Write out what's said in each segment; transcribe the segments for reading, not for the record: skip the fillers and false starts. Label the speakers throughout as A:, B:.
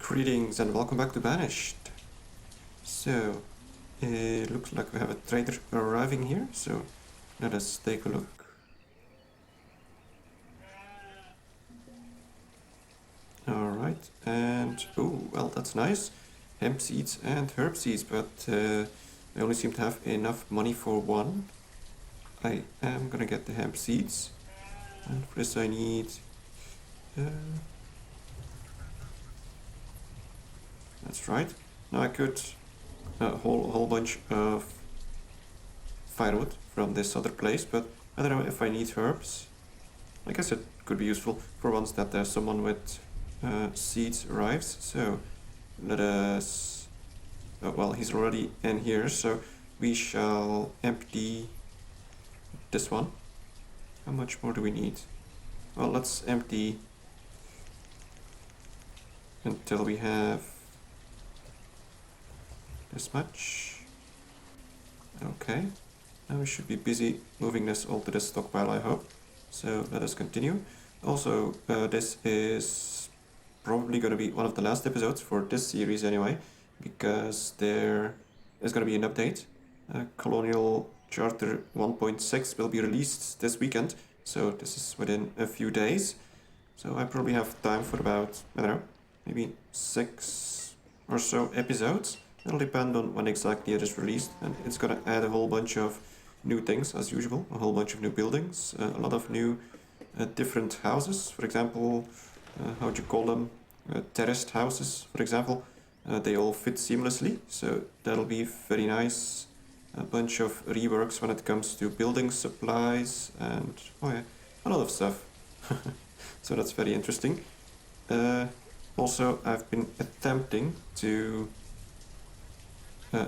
A: Greetings and welcome back to Banished. So, it looks like we have a trader arriving here, so let us take a look. Alright, and oh, well, that's nice. Hemp seeds and herb seeds, but I only seem to have enough money for one. I am gonna get the hemp seeds, and for this I need that's right. Now I could a whole bunch of firewood from this other place, but I don't know if I need herbs. I guess it could be useful for once that there's someone with seeds arrives. So let us. Oh, well, he's already in here, so we shall empty this one. How much more do we need? Well, let's empty until we have this much. Okay, now we should be busy moving this all to the stockpile, I hope. So let us continue. Also, this is probably going to be one of the last episodes for this series anyway, because there is going to be an update. Colonial Charter 1.6 will be released this weekend, so this is within a few days. So I probably have time for about, I don't know, maybe 6 or so episodes. It'll depend on when exactly it is released, and it's gonna add a whole bunch of new things as usual, a whole bunch of new buildings, a lot of new different houses. For example, how would you call them? Terraced houses, for example. They all fit seamlessly, so that'll be very nice. A bunch of reworks when it comes to building supplies and oh yeah, a lot of stuff. So that's very interesting. Also, I've been attempting to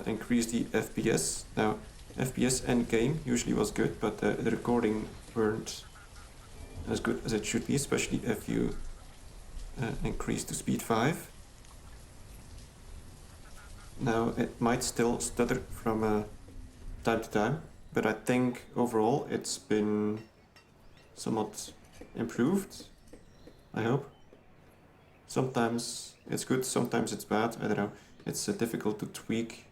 A: increase the FPS. Now, FPS endgame usually was good, but the recording weren't as good as it should be, especially if you increase to speed 5. Now, it might still stutter from time to time, but I think overall it's been somewhat improved, I hope. Sometimes it's good, sometimes it's bad, I don't know. It's difficult to tweak.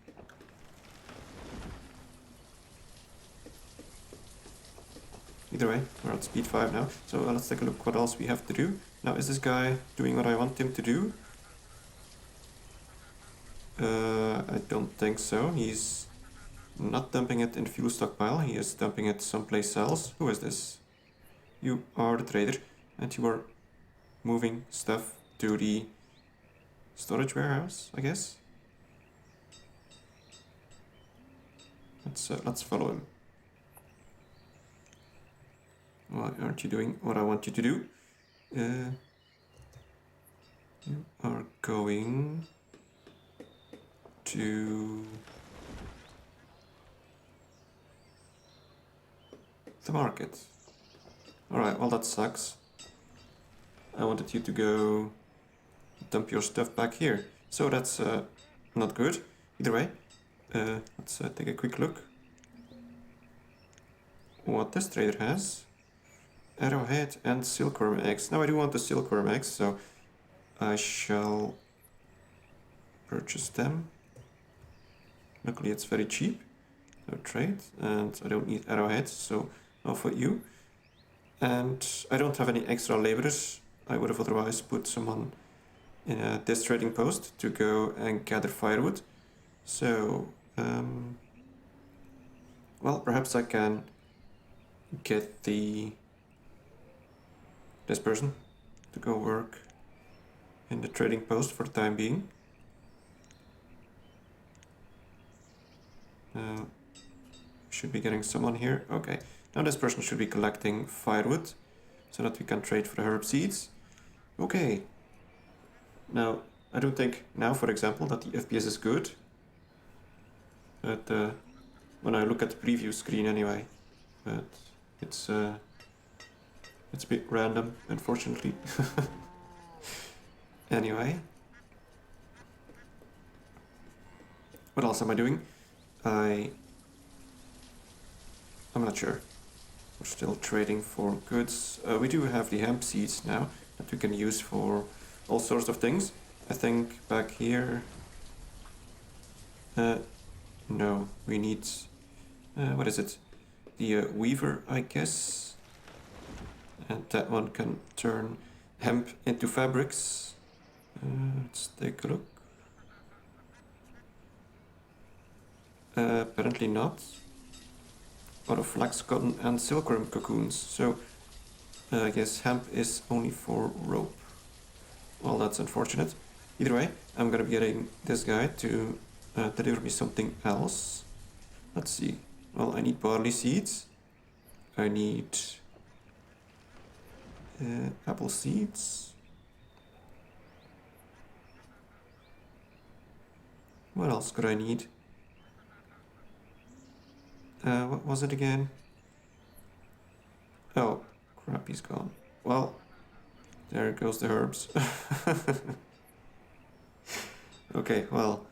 A: Either way, we're at speed 5 now, so let's take a look what else we have to do. Now, is this guy doing what I want him to do? I don't think so. He's not dumping it in the fuel stockpile, he is dumping it someplace else. Who is this? You are the trader, and you are moving stuff to the storage warehouse, I guess? Let's follow him. Why aren't you doing what I want you to do? You are going to the market. Alright, well that sucks. I wanted you to go dump your stuff back here. So that's not good. Either way, let's take a quick look what this trader has. Arrowhead and silkworm eggs. Now I do want the silkworm eggs, so I shall purchase them. Luckily it's very cheap. No trade, and I don't need arrowheads, so off with you. And I don't have any extra laborers. I would have otherwise put someone in this trading post to go and gather firewood. So, well, perhaps I can get this person to go work in the trading post for the time being. Should be getting someone here. Okay, now this person should be collecting firewood so that we can trade for the herb seeds. Okay. Now, I don't think now, for example, that the FPS is good. But when I look at the preview screen anyway, but it's a bit random, unfortunately. Anyway. What else am I doing? I'm not sure. We're still trading for goods. We do have the hemp seeds now that we can use for all sorts of things. I think back here... no, we need... what is it? The weaver, I guess. And that one can turn hemp into fabrics. Let's take a look. Apparently not. Out of flax, cotton and silkworm cocoons. So I guess hemp is only for rope. Well, that's unfortunate. Either way, I'm gonna be getting this guy to deliver me something else. Let's see. Well, I need barley seeds. I need apple seeds. What else could I need? What was it again? Oh, crap, he's gone. Well, there goes the herbs. Okay, well,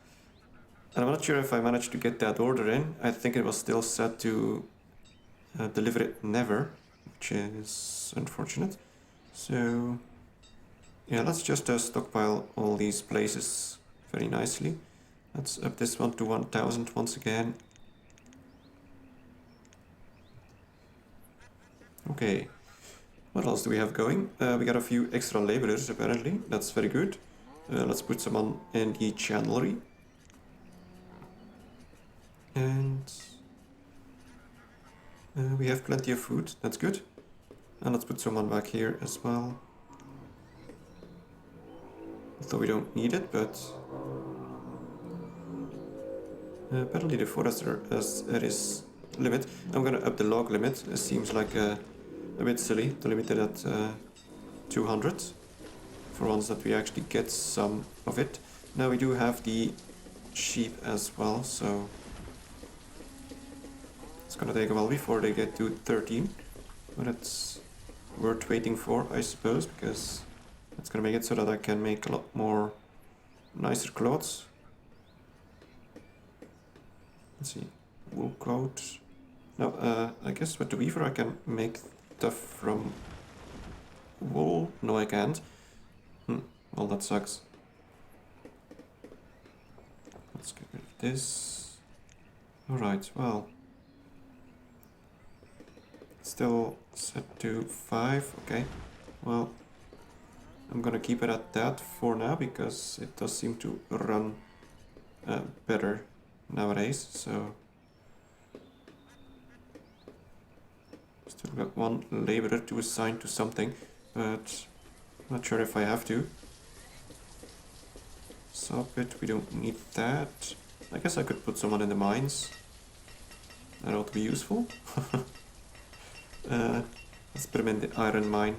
A: I'm not sure if I managed to get that order in. I think it was still set to deliver it never, which is unfortunate. So, yeah, let's just stockpile all these places very nicely. Let's up this one to 1000 once again. Okay, what else do we have going? We got a few extra laborers apparently, that's very good. Let's put some on in the chandlery. And we have plenty of food, that's good. And let's put someone back here as well. Although we don't need it, but... apparently the forester has his limit. I'm gonna up the log limit. It seems like a bit silly to limit it at 200. For once that we actually get some of it. Now we do have the sheep as well, so... it's gonna take a while before they get to 13. But it's worth waiting for, I suppose, because it's gonna make it so that I can make a lot more nicer clothes. Let's see, wool coat. No, I guess with the weaver I can make stuff from wool. No, I can't. Well, that sucks. Let's get rid of this. Alright, well. Still set to 5, okay. Well, I'm gonna keep it at that for now because it does seem to run better nowadays, so... still got one laborer to assign to something, but I'm not sure if I have to. Saw pit, we don't need that. I guess I could put someone in the mines. That ought to be useful. Let's put him in the iron mine.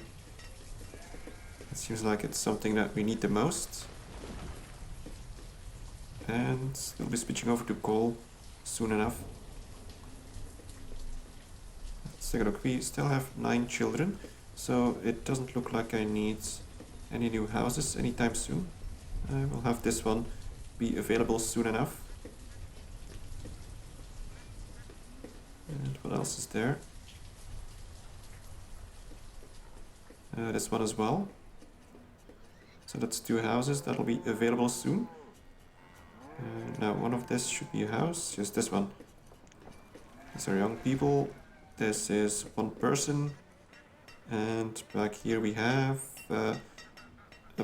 A: It seems like it's something that we need the most. And we'll be switching over to coal soon enough. Let's take a look. We still have 9 children, so it doesn't look like I need any new houses anytime soon. I will have this one be available soon enough. And what else is there? This one as well. So that's 2 houses that'll be available soon. Now one of this should be a house, just this one. These are young people. This is 1 person. And back here we have a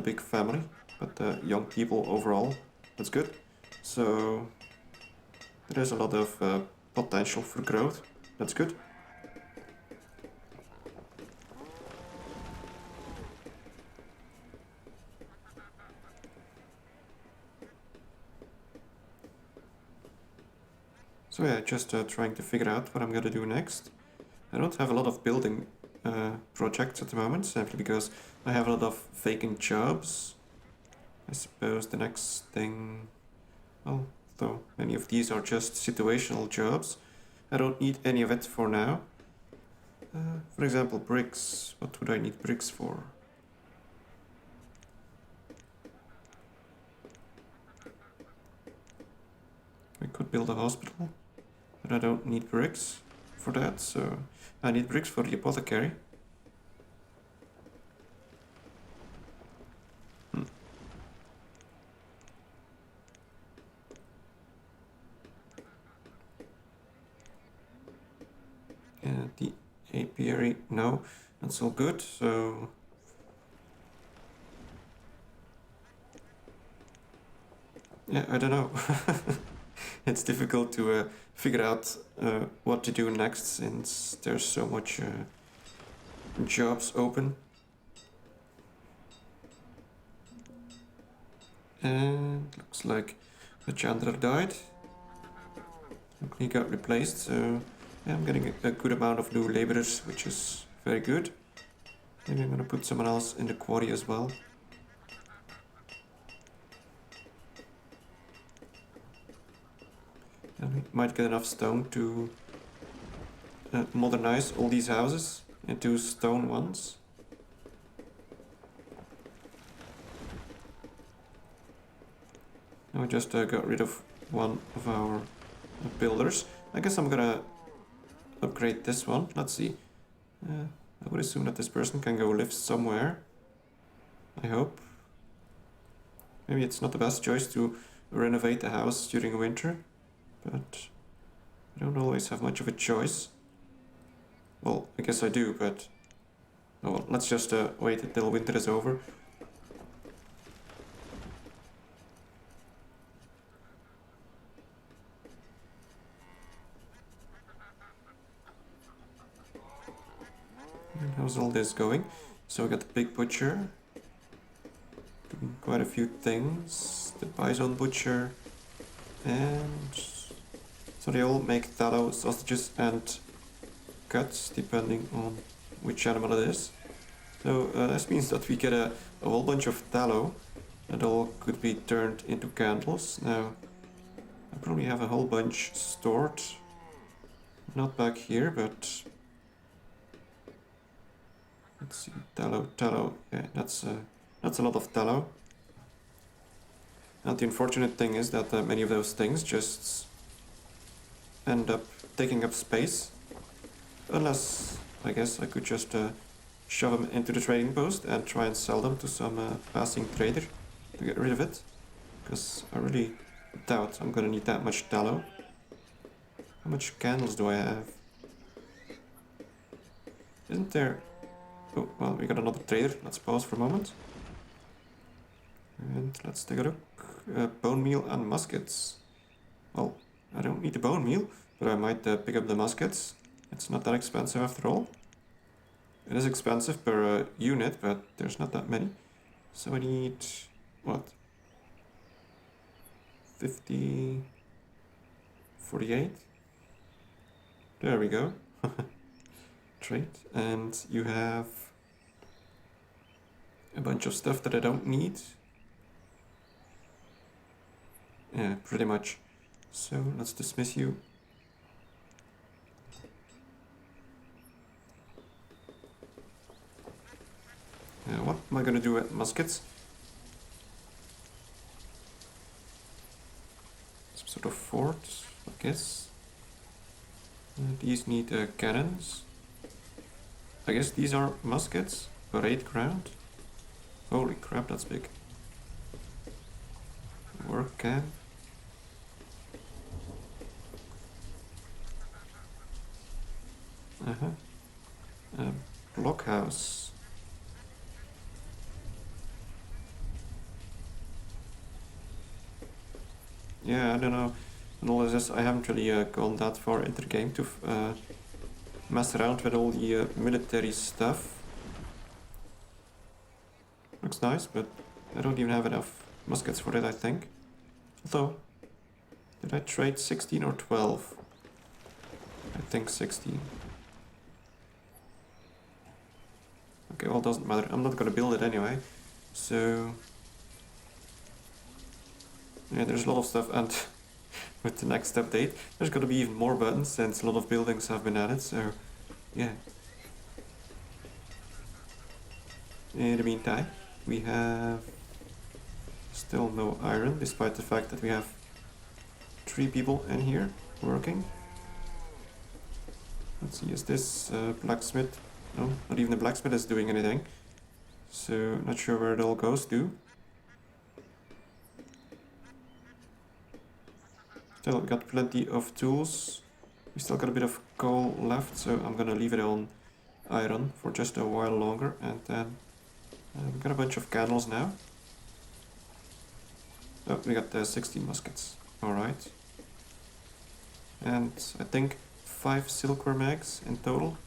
A: big family, but young people overall. That's good. So there's a lot of potential for growth. That's good. So yeah, just trying to figure out what I'm gonna do next. I don't have a lot of building projects at the moment, simply because I have a lot of vacant jobs. I suppose the next thing... well, though many of these are just situational jobs, I don't need any of it for now. For example, bricks. What would I need bricks for? We could build a hospital, but I don't need bricks for that, so I need bricks for the apothecary. apiary, no, that's all good, so... Yeah, I don't know. It's difficult to figure out what to do next since there's so much jobs open. And looks like the chandler died. He got replaced, so yeah, I'm getting a good amount of new laborers, which is very good. Maybe I'm gonna put someone else in the quarry as well. And we might get enough stone to modernize all these houses into stone ones. Now we just got rid of one of our builders. I guess I'm gonna upgrade this one. Let's see. I would assume that this person can go live somewhere. I hope. Maybe it's not the best choice to renovate the house during winter, but I don't always have much of a choice. Well, I guess I do, but... Oh well, let's just wait until winter is over. And how's all this going? So we got the big butcher. Doing quite a few things. The bison butcher. And... so they all make tallow, sausages and cuts, depending on which animal it is. So this means that we get a whole bunch of tallow that all could be turned into candles. Now, I probably have a whole bunch stored. Not back here, but... let's see, tallow, yeah, that's a lot of tallow. And the unfortunate thing is that many of those things just end up taking up space. Unless, I guess, I could just shove them into the trading post and try and sell them to some passing trader to get rid of it. Because I really doubt I'm gonna need that much tallow. How much candles do I have? Isn't there... oh, well, we got another trader. Let's pause for a moment. And let's take a look. Bone meal and muskets. Well, I don't need the bone meal, but I might pick up the muskets. It's not that expensive after all. It is expensive per unit, but there's not that many. So I need... what? 50... 48? There we go. Trade. And you have a bunch of stuff that I don't need. Yeah, pretty much. So let's dismiss you. What am I gonna do with muskets? Some sort of fort, I guess. These need cannons. I guess these are muskets. Parade ground. Holy crap, that's big. Work camp. Blockhouse. Yeah, I don't know. And all this, I haven't really gone that far into the game to mess around with all the military stuff. Looks nice, but I don't even have enough muskets for it, I think. Although, did I trade 16 or 12? I think 16. Okay, well, doesn't matter. I'm not gonna build it anyway. So... yeah, there's a lot of stuff, and with the next update, there's gonna be even more buttons since a lot of buildings have been added, so yeah. In the meantime, we have still no iron, despite the fact that we have 3 people in here working. Let's see, is this blacksmith? No, not even the blacksmith is doing anything. So, not sure where it all goes to. Still got plenty of tools. We still got a bit of coal left, so I'm gonna leave it on iron for just a while longer, and then we got a bunch of candles now. Oh, we got 16 muskets. Alright. And I think 5 silkworm eggs in total.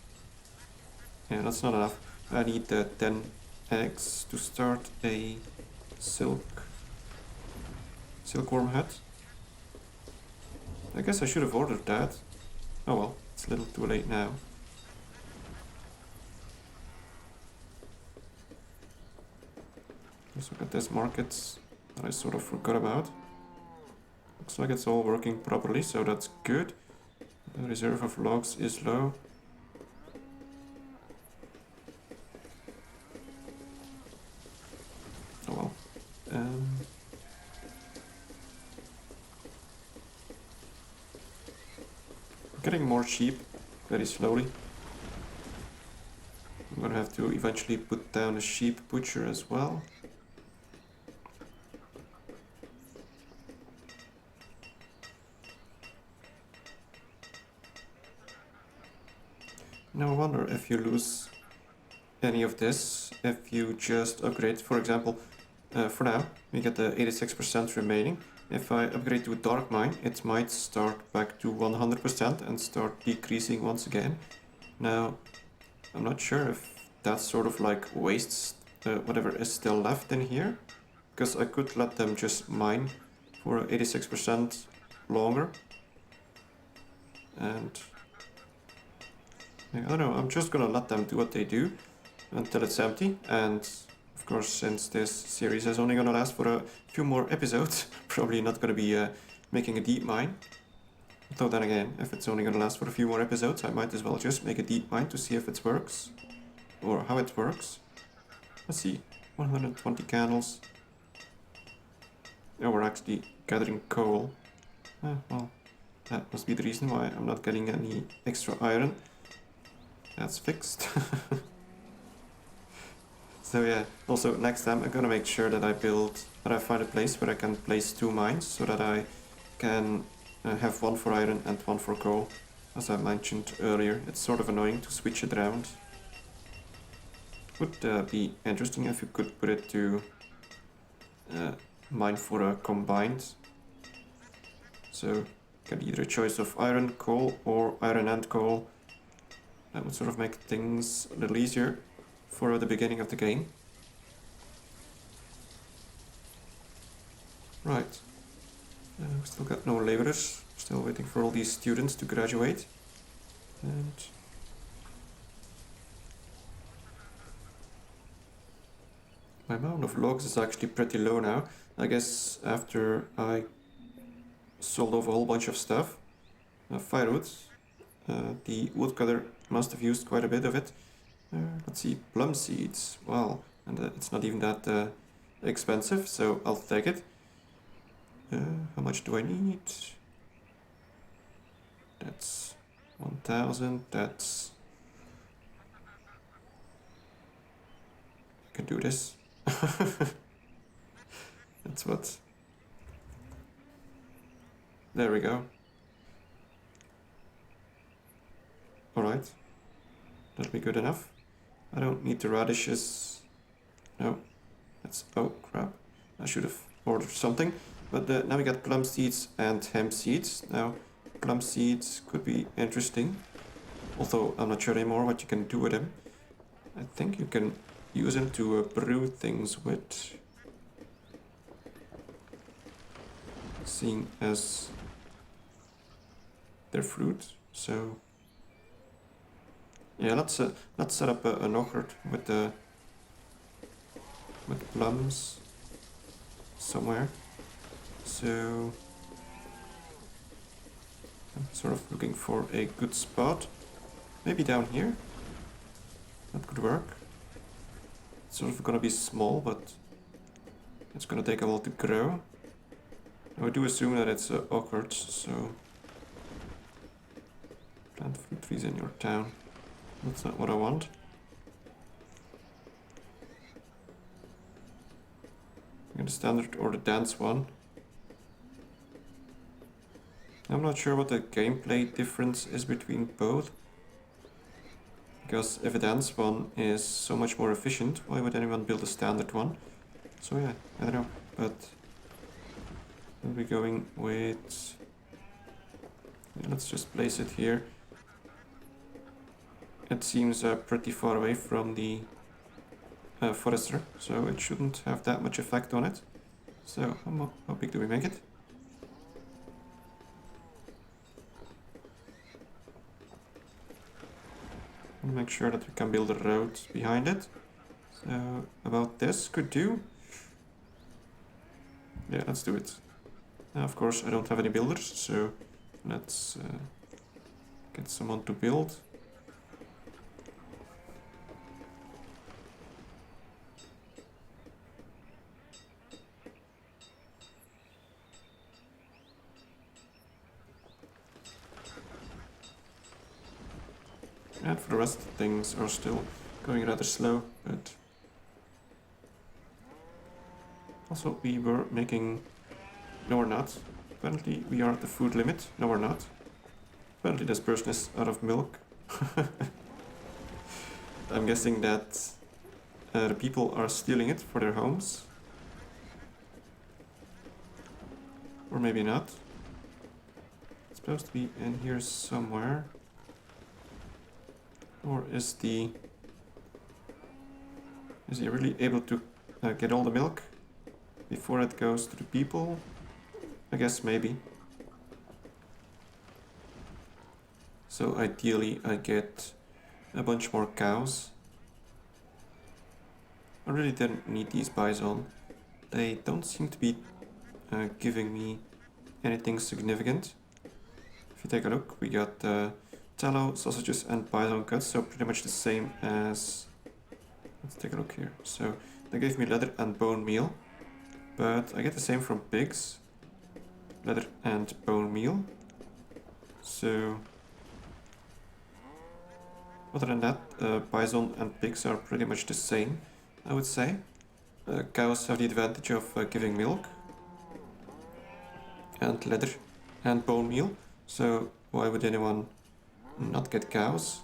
A: Yeah, that's not enough. I need 10 eggs to start a silkworm hut. I guess I should have ordered that. Oh well, it's a little too late now. Also got this market that I sort of forgot about. Looks like it's all working properly, so that's good. The reserve of logs is low. Oh well. Getting more sheep very slowly. I'm gonna have to eventually put down a sheep butcher as well. Now I wonder if you lose any of this if you just upgrade. For example, for now we get the 86% remaining. If I upgrade to a dark mine, it might start back to 100% and start decreasing once again. Now, I'm not sure if that sort of like wastes whatever is still left in here, because I could let them just mine for 86% longer. And I don't know, I'm just gonna let them do what they do until it's empty. And of course, since this series is only gonna last for a few more episodes, probably not gonna be making a deep mine. Though then again, if it's only gonna last for a few more episodes, I might as well just make a deep mine to see if it works. Or how it works. Let's see, 120 candles. Oh, we're actually gathering coal. Well, that must be the reason why I'm not getting any extra iron. That's fixed. So yeah, also next time I'm gonna make sure that I find a place where I can place 2 mines, so that I can have one for iron and one for coal. As I mentioned earlier, it's sort of annoying to switch it around. Would be interesting if you could put it to mine for a combined. So get either a choice of iron, coal, or iron and coal. That would sort of make things a little easier for the beginning of the game. Right. We still got no laborers. Still waiting for all these students to graduate. And my amount of logs is actually pretty low now. I guess after I sold off a whole bunch of stuff, firewood, the woodcutter must have used quite a bit of it. Let's see, plum seeds. Wow, and it's not even that expensive, so I'll take it. How much do I need? That's 1000. That's... I can do this. That's what... There we go. Alright. That'll be good enough. I don't need the radishes. No. That's... oh crap. I should have ordered something. But now we got plum seeds and hemp seeds. Now, plum seeds could be interesting. Although I'm not sure anymore what you can do with them. I think you can use them to brew things with. Seeing as their fruit. So yeah, let's set up an orchard with plums somewhere. So I'm sort of looking for a good spot. Maybe down here. That could work. It's sort of gonna be small, but it's gonna take a while to grow. I do assume that it's orchard, so plant fruit trees in your town. That's not what I want. Get the standard or the dance one. I'm not sure what the gameplay difference is between both. Because if a dense one is so much more efficient, why would anyone build a standard one? So yeah, I don't know, but we'll be going with... yeah, let's just place it here. It seems pretty far away from the forester, so it shouldn't have that much effect on it. So how big do we make it? And make sure that we can build a road behind it. So about this could do. Yeah, let's do it. Now, of course, I don't have any builders, so let's get someone to build. And for the rest, things are still going rather slow, but also we were making... no, we're not. Apparently we are at the food limit. No, we're not. Apparently this person is out of milk. I'm guessing that the people are stealing it for their homes. Or maybe not. It's supposed to be in here somewhere. Or is he really able to get all the milk before it goes to the people? I guess maybe. So ideally I get a bunch more cows. I really didn't need these bison. They don't seem to be giving me anything significant. If you take a look, we got tallow, sausages and bison cuts, so pretty much the same as... let's take a look here. So they gave me leather and bone meal, but I get the same from pigs. Leather and bone meal. So other than that, bison and pigs are pretty much the same, I would say. Cows have the advantage of giving milk and leather and bone meal, so why would anyone not get cows?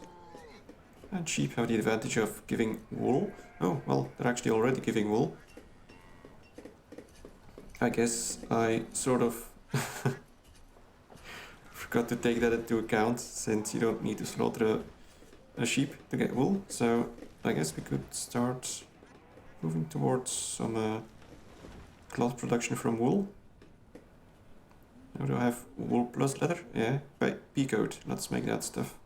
A: And sheep have the advantage of giving wool. Oh, well, they're actually already giving wool. I guess I sort of forgot to take that into account, since you don't need to slaughter a sheep to get wool. So I guess we could start moving towards some cloth production from wool. Now do I have wool plus leather? Yeah, pea coat. Let's make that stuff.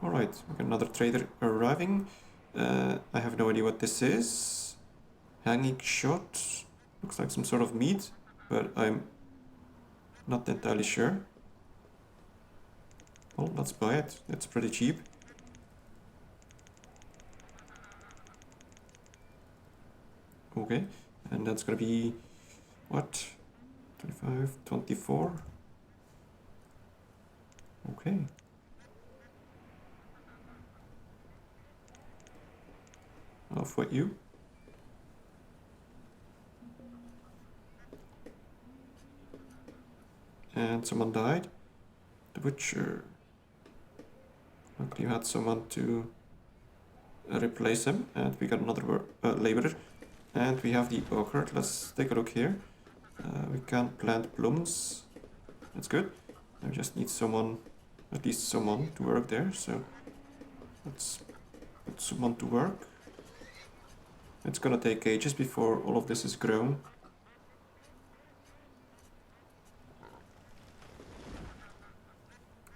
A: Alright, we got another trader arriving. I have no idea what this is. Hanging shot. Looks like some sort of meat, but I'm not entirely sure. Well, let's buy it. It's pretty cheap. Okay, and that's gonna be what? 25, 24. Okay. Off with you. And someone died. The butcher. Luckily, you had someone to replace him, and we got another laborer. And we have the orchard. Let's take a look here. We can plant plums. That's good. I just need someone, at least someone, to work there. So let's put someone to work. It's gonna take ages before all of this is grown.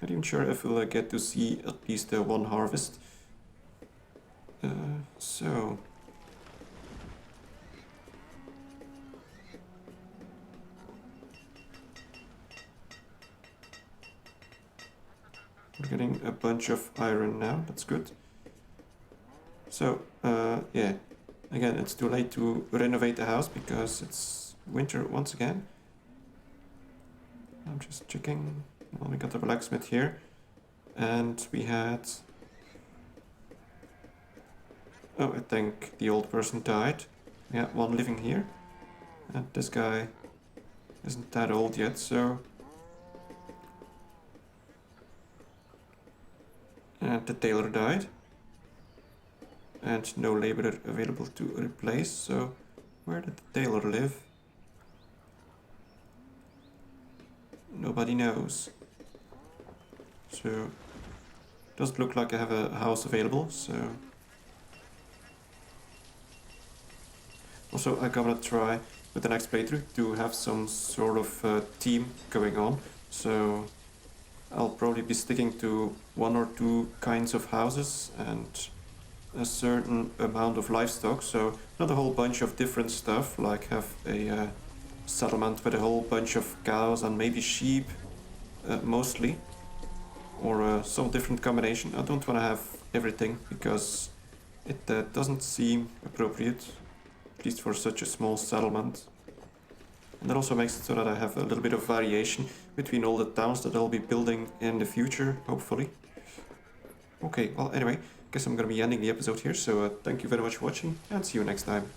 A: Not even sure if we'll get to see at least one harvest. So we're getting a bunch of iron now. That's good. So yeah, again, it's too late to renovate the house because it's winter once again. I'm just checking. Well, we got the blacksmith here, and we had... oh, I think the old person died. We had one living here, and this guy isn't that old yet, so... And the tailor died. And no laborer available to replace, so where did the tailor live? Nobody knows. So, doesn't look like I have a house available, so... Also, I'm gonna try with the next playthrough to have some sort of team going on, so I'll probably be sticking to 1 or 2 kinds of houses and a certain amount of livestock, so not a whole bunch of different stuff, like have a settlement with a whole bunch of cows and maybe sheep, mostly, or some different combination. I don't want to have everything, because it doesn't seem appropriate, at least for such a small settlement. And that also makes it so that I have a little bit of variation between all the towns that I'll be building in the future, hopefully. Okay, well anyway, guess I'm gonna be ending the episode here, so thank you very much for watching, and see you next time.